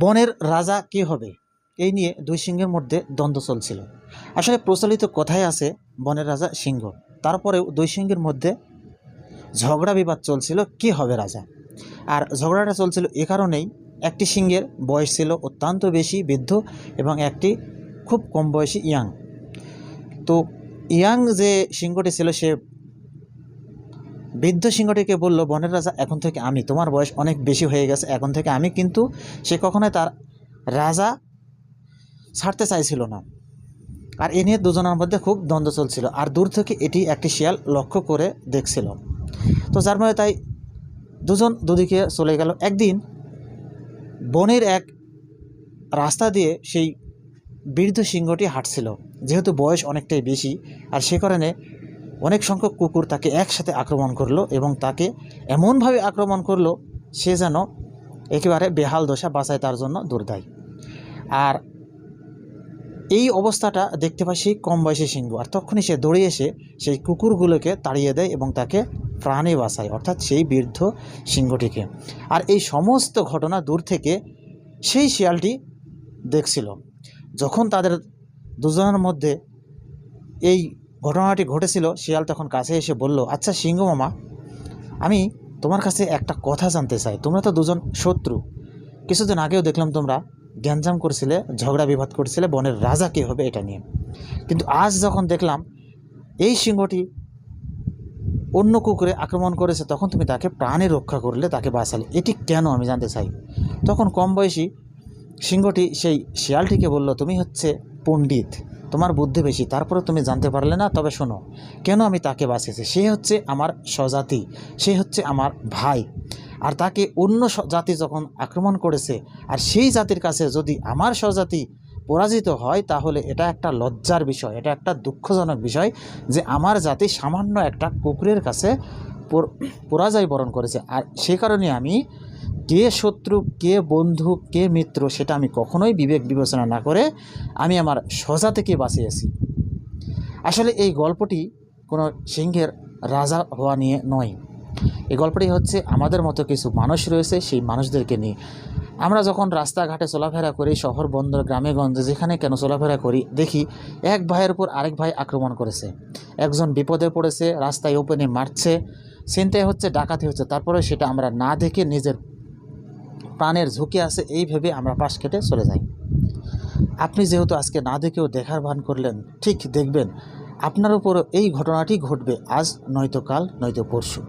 বনের রাজা কে হবে এই নিয়ে দুই সিংহের মধ্যে দ্বন্দ্ব চলছিল। আসলে প্রচলিত কথায় আছে বনের রাজা সিংহ, তারপরেও দুই সিংহের মধ্যে ঝগড়া বিবাদ চলছিল কে হবে রাজা। আর ঝগড়াটা চলছিল এ কারণেই, একটি সিংহের বয়স ছিল অত্যন্ত বেশি বৃদ্ধ এবং একটি খুব কম বয়সী ইয়াং। তো ইয়াং যে সিংহটি ছিল সে বৃদ্ধ সিংহটিকে বলল, বনের রাজা এখন থেকে আমি, তোমার বয়স অনেক বেশি হয়ে গেছে, এখন থেকে আমি। কিন্তু সে কখনোই তার রাজা ছাড়তে চাইছিল না। আর এ নিয়ে দুজনের মধ্যে খুব দ্বন্দ্ব চলছিল। আর দূর থেকে এটি একটি শিয়াল লক্ষ্য করে দেখছিল। তো যার মানে তাই দুজন দুদিকে চলে গেল। একদিন বনের এক রাস্তা দিয়ে সেই বৃদ্ধ সিংহটি হাঁটছিল। যেহেতু বয়স অনেকটাই বেশি, আর সে কারণে অনেক সংখ্যক কুকুর তাকে একসাথে আক্রমণ করলো এবং তাকে এমনভাবে আক্রমণ করলো সে যেন একেবারে বেহাল দশা, বাঁচায় তার জন্য দুর্দায়। আর এই অবস্থাটা দেখতে পায় সেই কম বয়সী সিংহ, আর তখনই সে দৌড়ে এসে সেই কুকুরগুলোকে তাড়িয়ে দেয় এবং তাকে প্রাণে বাঁচায়, অর্থাৎ সেই বৃদ্ধ সিংহটিকে। আর এই সমস্ত ঘটনা দূর থেকে সেই শিয়ালটি দেখছিল। যখন তাদের দুজনের মধ্যে এই ঘটনাটি ঘটেছিল, শিয়াল তখন কাছে এসে বলল, আচ্ছা সিংহ মামা, আমি তোমার কাছে একটা কথা জানতে চাই। তোমরা তো দুজন শত্রু, কিছুদিন আগেও দেখলাম তোমরা গ্যাঞ্জাম করছিলে, ঝগড়া বিবাদ করছিলে বনের রাজা কে হবে এটা নিয়ে। কিন্তু আজ যখন দেখলাম এই সিংহটি অন্য কুকুরে আক্রমণ করেছে, তখন তুমি তাকে প্রাণে রক্ষা করলে, তাকে বাঁচালে, এটি কেন আমি জানতে চাই। তখন কম বয়সী সিংহটি সেই শিয়ালটিকে বলল, তুমি হচ্ছে পণ্ডিত, তোমার বুদ্ধি বেশি, তারপরে তুমি জানতে পারলে না। তবে শোনো, কেন আমি তাকে বাঁচিয়েছি। সে হচ্ছে আমার স্বজাতি, সে হচ্ছে আমার ভাই। আর তাকে অন্য জাতি যখন আক্রমণ করেছে, আর সেই জাতির কাছে যদি আমার স্বজাতি পরাজিত হয়, তাহলে এটা একটা লজ্জার বিষয়, এটা একটা দুঃখজনক বিষয় যে আমার জাতি সামান্য একটা কুকুরের কাছে পরাজয় বরণ করেছে। আর সে কারণে আমি কে শত্রু, কে বন্ধু, কে মিত্র, সেটা আমি কখনোই বিবেক বিবেচনা না করে আমি আমার স্বজাতিকে বাঁচিয়েছি। আসলে এই গল্পটি কোনো সিংহের রাজা হওয়া নিয়ে নয়। এই গল্পটি হচ্ছে আমাদের মতো কিছু মানুষ রয়েছে, সেই মানুষদেরকে নিয়ে। আমরা যখন রাস্তাঘাটে চলাফেরা করি, শহর বন্দর, গ্রামে গঞ্জে, যেখানে কেন চলাফেরা করি, দেখি এক ভাইয়ের উপর আরেক ভাই আক্রমণ করেছে, একজন বিপদে পড়েছে, রাস্তায় ওপেনে মারছে, ছিনতাই হচ্ছে, ডাকাতি হচ্ছে, তারপরে সেটা আমরা না দেখে নিজের প্রাণের ঝুঁকি আছে এই ভেবে আমরা পাশ কেটে চলে যাই। আপনি যেহেতু আজকে না দেখেও দেখার ভান করলেন, ঠিক দেখবেন আপনার উপরও এই ঘটনাটি ঘটবে, আজ নয়তো কাল, নয়তো পরশু।